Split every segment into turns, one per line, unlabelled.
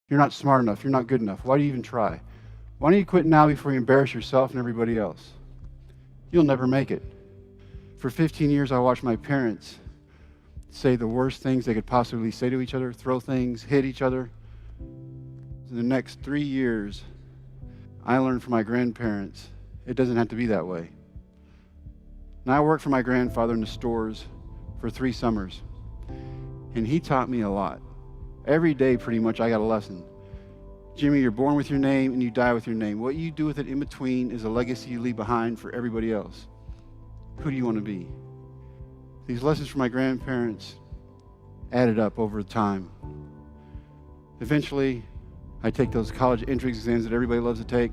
You're not smart enough. You're not good enough. Why do you even try? Why don't you quit now before you embarrass yourself and everybody else? You'll never make it. For 15 years, I watched my parents say the worst things they could possibly say to each other, throw things, hit each other. In the next 3 years, I learned from my grandparents, it doesn't have to be that way. And I worked for my grandfather in the stores for 3 summers, and he taught me a lot. Every day, pretty much, I got a lesson. Jimmy, you're born with your name and you die with your name. What you do with it in between is a legacy you leave behind for everybody else. Who do you want to be? These lessons from my grandparents added up over time. Eventually, I take those college entrance exams that everybody loves to take.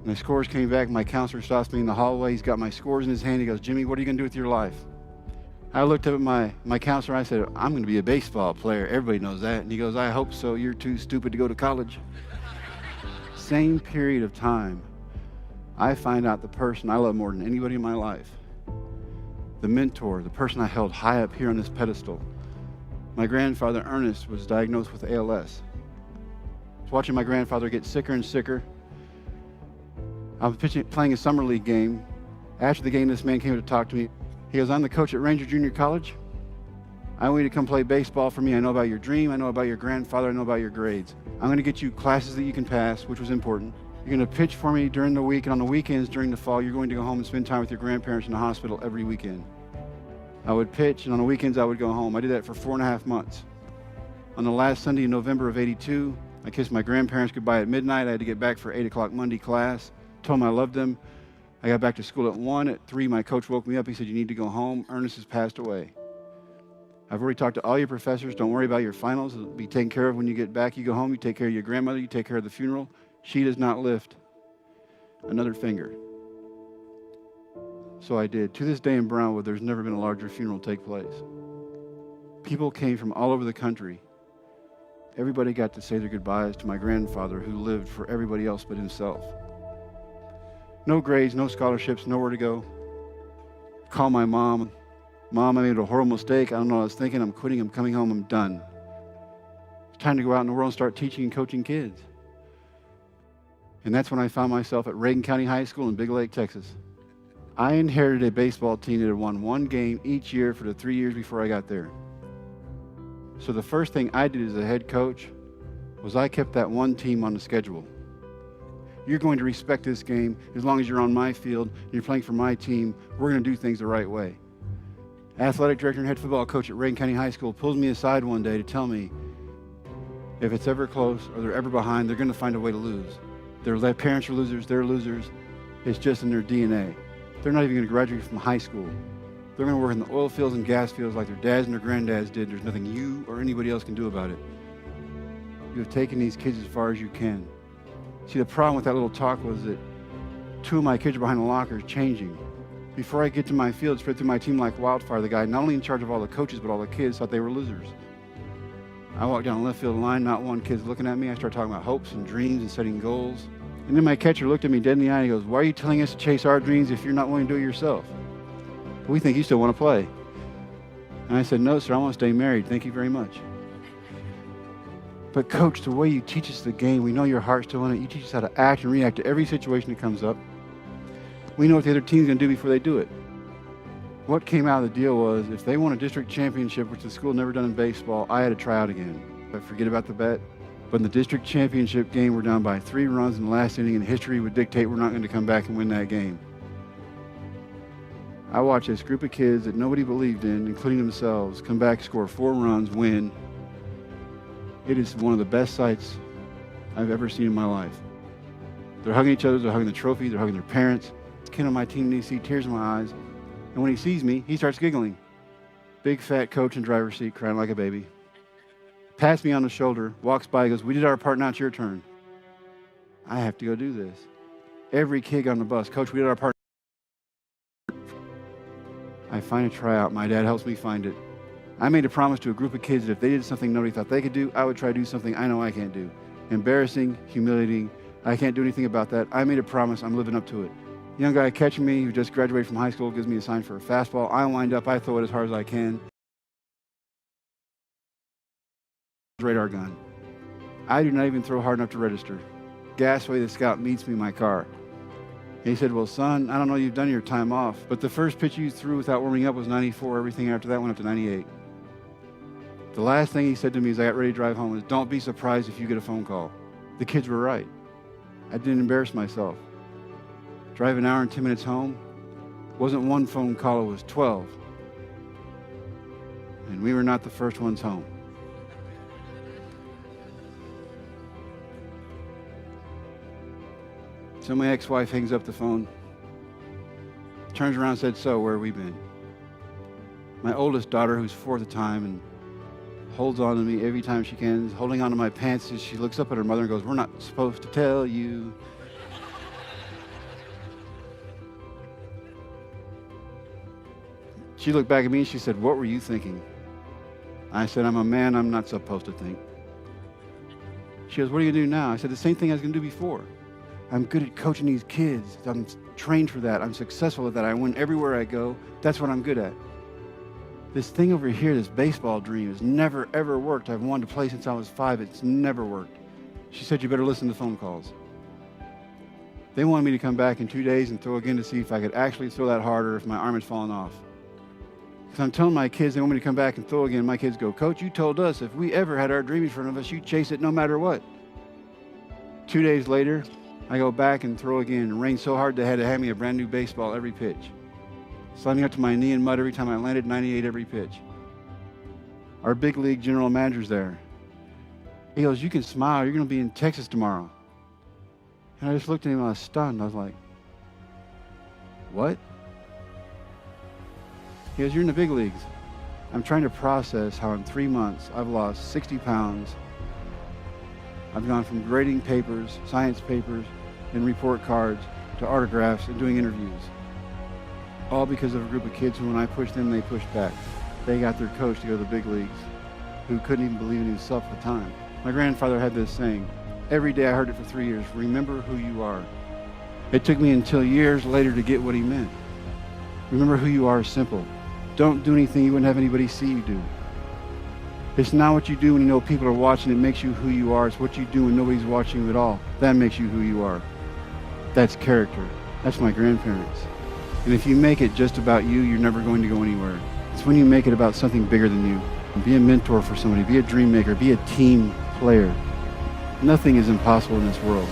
My scores came back. My counselor stops me in the hallway. He's got my scores in his hand. He goes, Jimmy, what are you going to do with your life? I looked up at my counselor. I said, I'm going to be a baseball player. Everybody knows that. And he goes, I hope so. You're too stupid to go to college. Same period of time, I find out the person I love more than anybody in my life, the mentor, the person I held high up here on this pedestal. My grandfather, Ernest, was diagnosed with ALS. I was watching my grandfather get sicker and sicker. I was playing a summer league game. After the game, this man came to talk to me. He goes, I'm the coach at Ranger Junior College. I want you to come play baseball for me. I know about your dream. I know about your grandfather. I know about your grades. I'm going to get you classes that you can pass, which was important. You're going to pitch for me during the week, and on the weekends during the fall, you're going to go home and spend time with your grandparents in the hospital every weekend. I would pitch, and on the weekends, I would go home. I did that for 4.5 months. On the last Sunday in November of '82, I kissed my grandparents goodbye at midnight. I had to get back for 8 o'clock Monday class. Told them I loved them. I got back to school at 1. At 3, my coach woke me up. He said, you need to go home. Ernest has passed away. I've already talked to all your professors. Don't worry about your finals. It'll be taken care of when you get back. You go home, you take care of your grandmother, you take care of the funeral. She does not lift another finger. So I did. To this day in Brownwood, there's never been a larger funeral take place. People came from all over the country. Everybody got to say their goodbyes to my grandfather who lived for everybody else but himself. No grades, no scholarships, nowhere to go. Call my mom. Mom, I made a horrible mistake. I don't know what I was thinking. I'm quitting. I'm coming home. I'm done. It's time to go out in the world and start teaching and coaching kids. And that's when I found myself at Reagan County High School in Big Lake, Texas. I inherited a baseball team that had won 1 game each year for the 3 years before I got there. So the first thing I did as a head coach was I kept that one team on the schedule. You're going to respect this game as long as you're on my field and you're playing for my team. We're going to do things the right way. Athletic director and head football coach at Reagan County High School pulls me aside one day to tell me if it's ever close or they're ever behind, they're going to find a way to lose. Their parents are losers, they're losers. It's just in their DNA. They're not even going to graduate from high school. They're going to work in the oil fields and gas fields like their dads and their granddads did. There's nothing you or anybody else can do about it. You have taken these kids as far as you can. See, the problem with that little talk was that 2 of my kids are behind the lockers changing. Before I get to my field, spread through my team like wildfire, the guy not only in charge of all the coaches, but all the kids thought they were losers. I walked down the left field line, not one kid's looking at me. I started talking about hopes and dreams and setting goals. And then my catcher looked at me dead in the eye and he goes, why are you telling us to chase our dreams if you're not willing to do it yourself? We think you still want to play. And I said, no, sir, I want to stay married. Thank you very much. But coach, the way you teach us the game, we know your heart's still in it. You teach us how to act and react to every situation that comes up. We know what the other team's going to do before they do it. What came out of the deal was if they won a district championship, which the school never done in baseball, I had to try out again. I forget about the bet. But in the district championship game, we're down by 3 runs in the last inning, and history would dictate we're not going to come back and win that game. I watched this group of kids that nobody believed in, including themselves, come back, score 4 runs, win. It is one of the best sights I've ever seen in my life. They're hugging each other, they're hugging the trophy, they're hugging their parents. This kid on my team, and he sees tears in my eyes. And when he sees me, he starts giggling. Big fat coach in driver's seat, crying like a baby. Pats me on the shoulder, walks by, goes, we did our part, now it's your turn. I have to go do this. Every kid on the bus, coach, we did our part. I find a tryout. My dad helps me find it. I made a promise to a group of kids that if they did something nobody thought they could do, I would try to do something I know I can't do. Embarrassing, humiliating, I can't do anything about that. I made a promise, I'm living up to it. Young guy catching me, who just graduated from high school, gives me a sign for a fastball. I wind up, I throw it as hard as I can. Radar gun. I do not even throw hard enough to register. Gasway, the scout, meets me in my car. And he said, well, son, I don't know you've done your time off, but the first pitch you threw without warming up was 94. Everything after that went up to 98. The last thing he said to me as I got ready to drive home was, don't be surprised if you get a phone call. The kids were right. I didn't embarrass myself. Drive an hour and 10 minutes home. Wasn't one phone call, it was 12. And we were not the first ones home. So my ex-wife hangs up the phone, turns around and said, so where have we been? My oldest daughter, who's 4 at the time, and holds on to me every time she can, holding on to my pants as she looks up at her mother and goes, we're not supposed to tell you. She looked back at me and she said, what were you thinking? I said, I'm a man, I'm not supposed to think. She goes, what are you going to do now? I said, the same thing I was going to do before. I'm good at coaching these kids. I'm trained for that. I'm successful at that. I win everywhere I go. That's what I'm good at. This thing over here, this baseball dream, has never, ever worked. I've wanted to play since I was 5. It's never worked. She said, you better listen to phone calls. They wanted me to come back in 2 days and throw again to see if I could actually throw that harder if my arm had fallen off. Because I'm telling my kids they want me to come back and throw again. My kids go, Coach, you told us if we ever had our dream in front of us, you'd chase it no matter what. 2 days later, I go back and throw again. It rained so hard they had to hand me a brand new baseball every pitch. Sliding up to my knee in mud every time I landed, 98 every pitch. Our big league general manager's there. He goes, you can smile, you're going to be in Texas tomorrow. And I just looked at him and I was stunned. I was like, what? He goes, you're in the big leagues. I'm trying to process how in 3 months I've lost 60 pounds. I've gone from grading papers, science papers, and report cards to autographs and doing interviews. All because of a group of kids who, when I pushed them, they pushed back. They got their coach to go to the big leagues, who couldn't even believe in himself at the time. My grandfather had this saying. Every day I heard it for 3 years, remember who you are. It took me until years later to get what he meant. Remember who you are is simple. Don't do anything you wouldn't have anybody see you do. It's not what you do when you know people are watching that makes you who you are. It's what you do when nobody's watching you at all. That makes you who you are. That's character. That's my grandparents. And if you make it just about you, you're never going to go anywhere. It's when you make it about something bigger than you. Be a mentor for somebody. Be a dream maker. Be a team player. Nothing is impossible in this world.